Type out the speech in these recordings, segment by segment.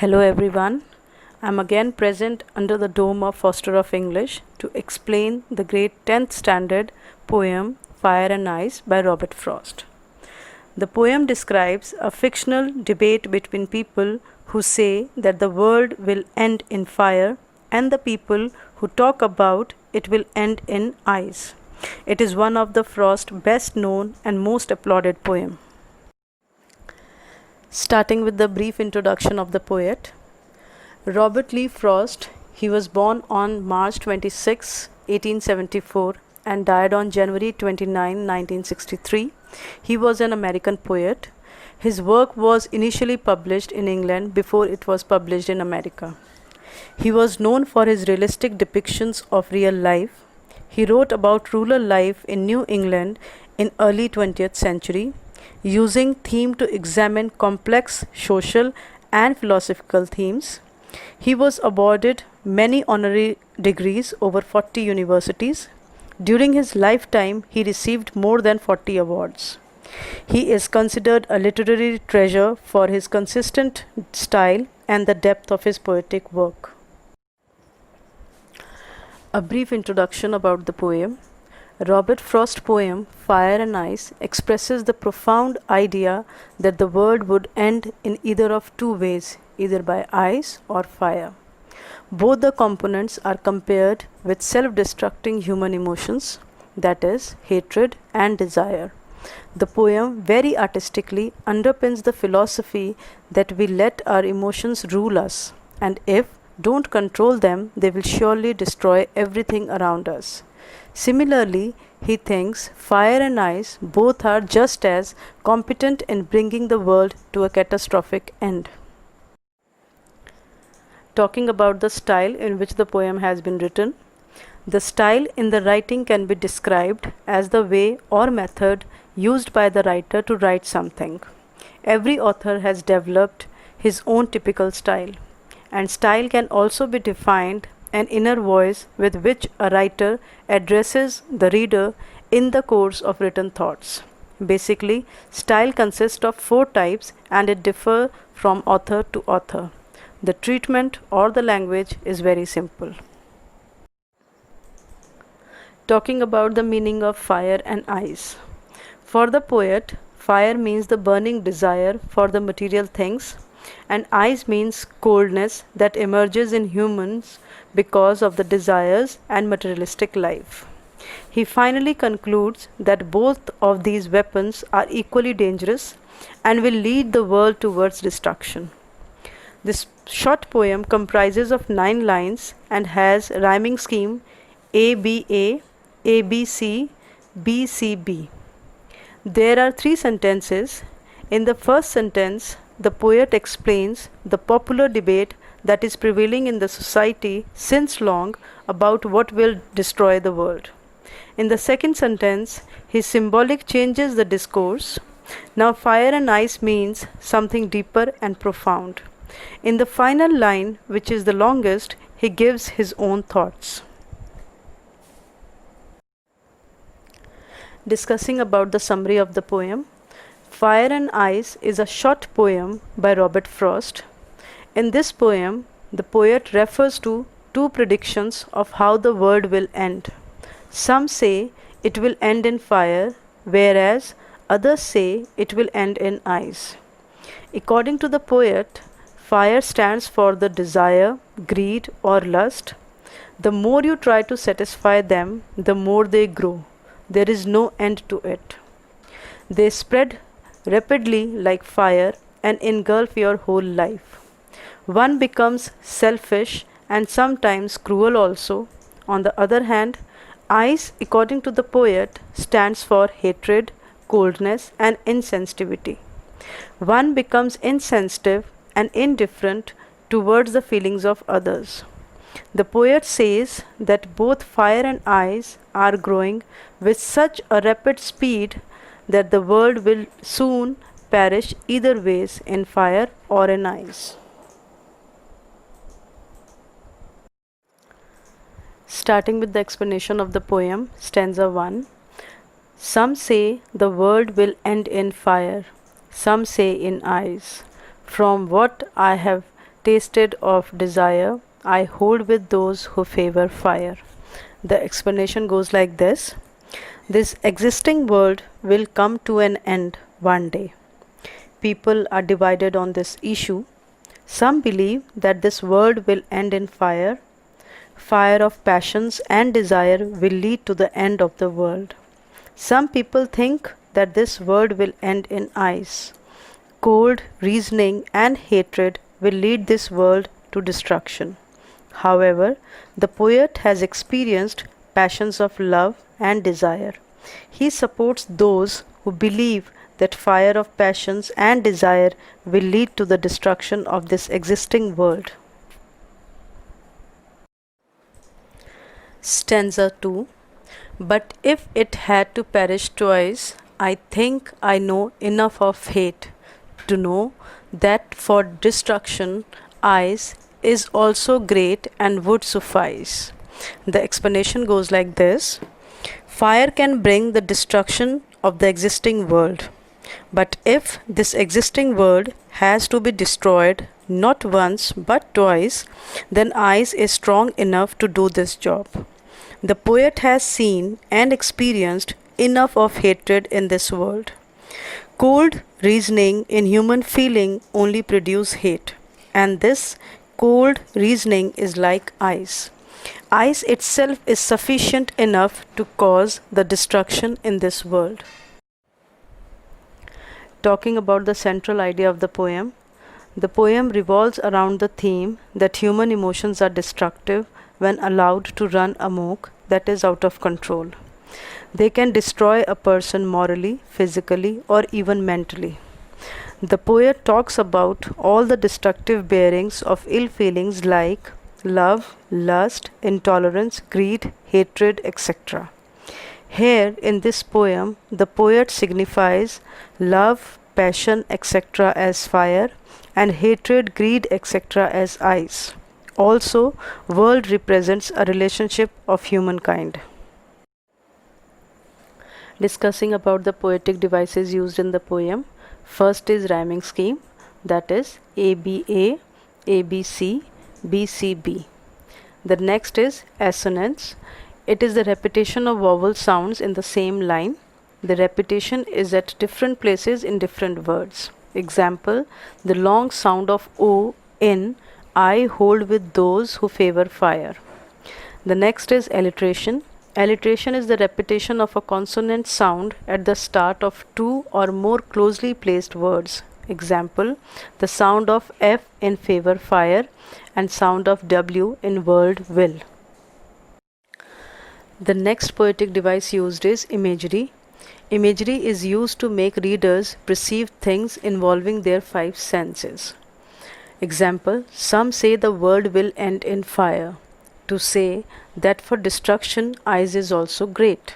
Hello everyone. I'm again present under the dome of Foster of English to explain the great 10th standard poem Fire and Ice by Robert Frost. The poem describes a fictional debate between people who say that the world will end in fire and the people who talk about it will end in ice. It is one of the Frost's best known and most applauded poems. Starting with the brief introduction of the poet, Robert Lee Frost, he was born on March 26, 1874 and died on January 29, 1963. He was an American poet. His work was initially published in England before it was published in America. He was known for his realistic depictions of real life. He wrote about rural life in New England in early 20th century, using theme to examine complex social and philosophical themes. He was awarded many honorary degrees over 40 universities. During his lifetime, he received more than 40 awards. He is considered a literary treasure for his consistent style and the depth of his poetic work. A brief introduction about the poem. Robert Frost's poem Fire and Ice expresses the profound idea that the world would end in either of two ways, either by ice or fire. Both the components are compared with self-destructing human emotions, that is, hatred and desire. The poem very artistically underpins the philosophy that we let our emotions rule us, and if don't control them, they will surely destroy everything around us. Similarly, he thinks fire and ice both are just as competent in bringing the world to a catastrophic end. Talking about the style in which the poem has been written, the style in the writing can be described as the way or method used by the writer to write something. Every author has developed his own typical style, and style can also be defined an inner voice with which a writer addresses the reader in the course of written thoughts. Basically, style consists of 4 types and it differs from author to author. The treatment or the language is very simple. Talking about the meaning of fire and ice. For the poet, fire means the burning desire for the material things, and ice means coldness that emerges in humans because of the desires and materialistic life. He finally concludes that both of these weapons are equally dangerous and will lead the world towards destruction. This short poem comprises of 9 lines and has rhyming scheme ABA, ABC, BCB. There are 3 sentences. In the first sentence, the poet explains the popular debate that is prevailing in the society since long about what will destroy the world. In the second sentence, he symbolic changes the discourse. Now fire and ice means something deeper and profound. In the final line, which is the longest, he gives his own thoughts. Discussing about the summary of the poem, Fire and Ice is a short poem by Robert Frost. In this poem, the poet refers to 2 predictions of how the world will end. Some say it will end in fire, whereas others say it will end in ice. According to the poet, fire stands for the desire, greed, or lust. The more you try to satisfy them, the more they grow. There is no end to it. They spread rapidly like fire and engulf your whole life. One becomes selfish and sometimes cruel also. On the other hand, ice, according to the poet, stands for hatred, coldness, and insensitivity. One becomes insensitive and indifferent towards the feelings of others. The poet says that both fire and ice are growing with such a rapid speed that the world will soon perish either ways, in fire or in ice. Starting with the explanation of the poem, stanza 1. Some say the world will end in fire, some say in ice. From what I have tasted of desire, I hold with those who favor fire. The explanation goes like this. This existing world will come to an end one day. People are divided on this issue. Some believe that this world will end in fire. Fire of passions and desire will lead to the end of the world. Some people think that this world will end in ice. Cold reasoning and hatred will lead this world to destruction. However, the poet has experienced passions of love and desire. He supports those who believe that fire of passions and desire will lead to the destruction of this existing world. Stanza 2. But if it had to perish twice, I think I know enough of hate to know that for destruction ice is also great and would suffice. The explanation goes like this. Fire can bring the destruction of the existing world. But if this existing world has to be destroyed not once but twice, then ice is strong enough to do this job. The poet has seen and experienced enough of hatred in this world. Cold reasoning in human feeling only produce hate, and this cold reasoning is like ice. Ice itself is sufficient enough to cause the destruction in this world. Talking about the central idea of the poem revolves around the theme that human emotions are destructive when allowed to run amok, that is, out of control. They can destroy a person morally, physically, or even mentally. The poet talks about all the destructive bearings of ill feelings like love, lust, intolerance, greed, hatred, etc. Here in this poem, the poet signifies love, passion, etc. as fire, and hatred, greed, etc. as ice. Also, world represents a relationship of humankind. Discussing about the poetic devices used in the poem. First is rhyming scheme, that is ABA, ABC, BCB. The next is assonance. It is the repetition of vowel sounds in the same line. The repetition is at different places in different words. Example, the long sound of O in I hold with those who favor fire. The next is alliteration. Alliteration is the repetition of a consonant sound at the start of two or more closely placed words. Example, the sound of F in favor fire and sound of W in world will. The next poetic device used is imagery. Imagery is used to make readers perceive things involving their five senses. Example, some say the world will end in fire. To say that for destruction ice is also great.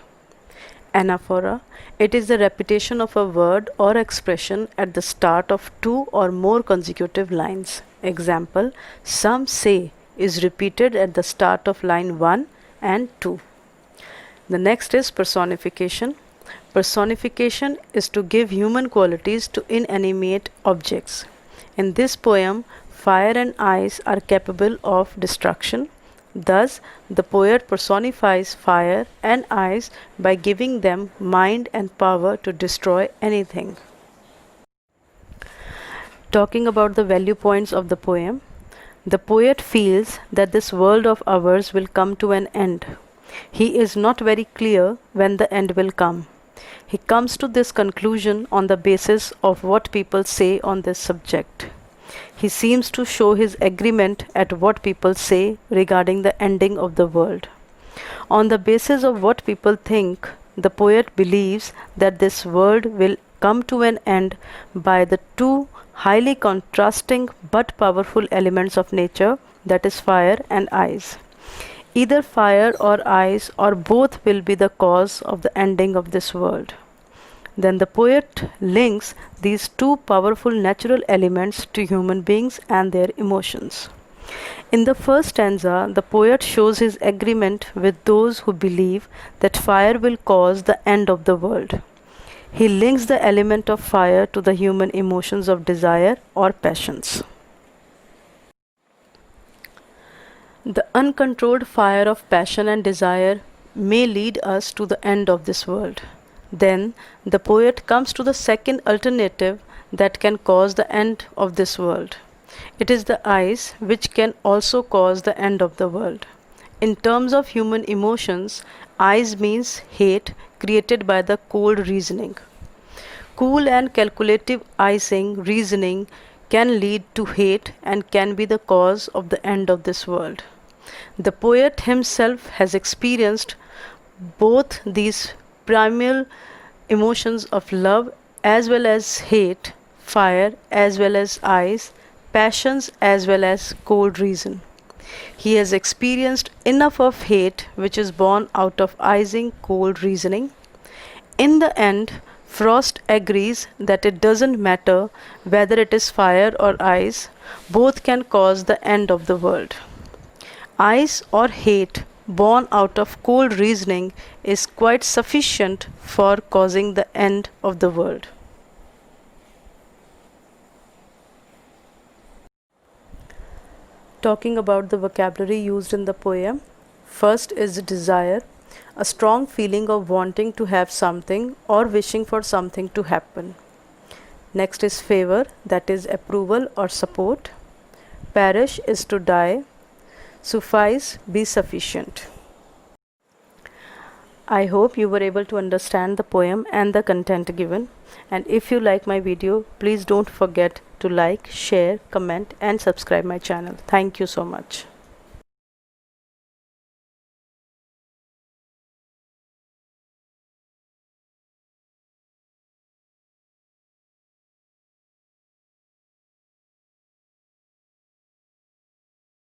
Anaphora, it is the repetition of a word or expression at the start of two or more consecutive lines. Example, some say is repeated at the start of line 1 and 2. The next is personification. Personification is to give human qualities to inanimate objects. In this poem, fire and ice are capable of destruction. Thus, the poet personifies fire and ice by giving them mind and power to destroy anything. Talking about the value points of the poem, the poet feels that this world of ours will come to an end. He is not very clear when the end will come. He comes to this conclusion on the basis of what people say on this subject. He seems to show his agreement at what people say regarding the ending of the world. On the basis of what people think, the poet believes that this world will come to an end by the two highly contrasting but powerful elements of nature, that is fire and ice. Either fire or ice or both will be the cause of the ending of this world. Then the poet links these two powerful natural elements to human beings and their emotions. In the first stanza, the poet shows his agreement with those who believe that fire will cause the end of the world. He links the element of fire to the human emotions of desire or passions. The uncontrolled fire of passion and desire may lead us to the end of this world. Then the poet comes to the second alternative that can cause the end of this world. It is the eyes which can also cause the end of the world. In terms of human emotions, eyes means hate created by the cold reasoning. Cool and calculative icing reasoning can lead to hate and can be the cause of the end of this world. The poet himself has experienced both these primal emotions of love as well as hate, fire as well as ice, passions as well as cold reason. He has experienced enough of hate which is born out of icing cold reasoning. In the end, Frost agrees that it doesn't matter whether it is fire or ice, both can cause the end of the world. Ice or hate born out of cold reasoning is quite sufficient for causing the end of the world. Talking about the vocabulary used in the poem, first is desire, a strong feeling of wanting to have something or wishing for something to happen. Next is favor, that is approval or support. Perish is to die. Suffice, be sufficient. I hope you were able to understand the poem and the content given. And if you like my video, please don't forget to like, share, comment and subscribe my channel. Thank you so much.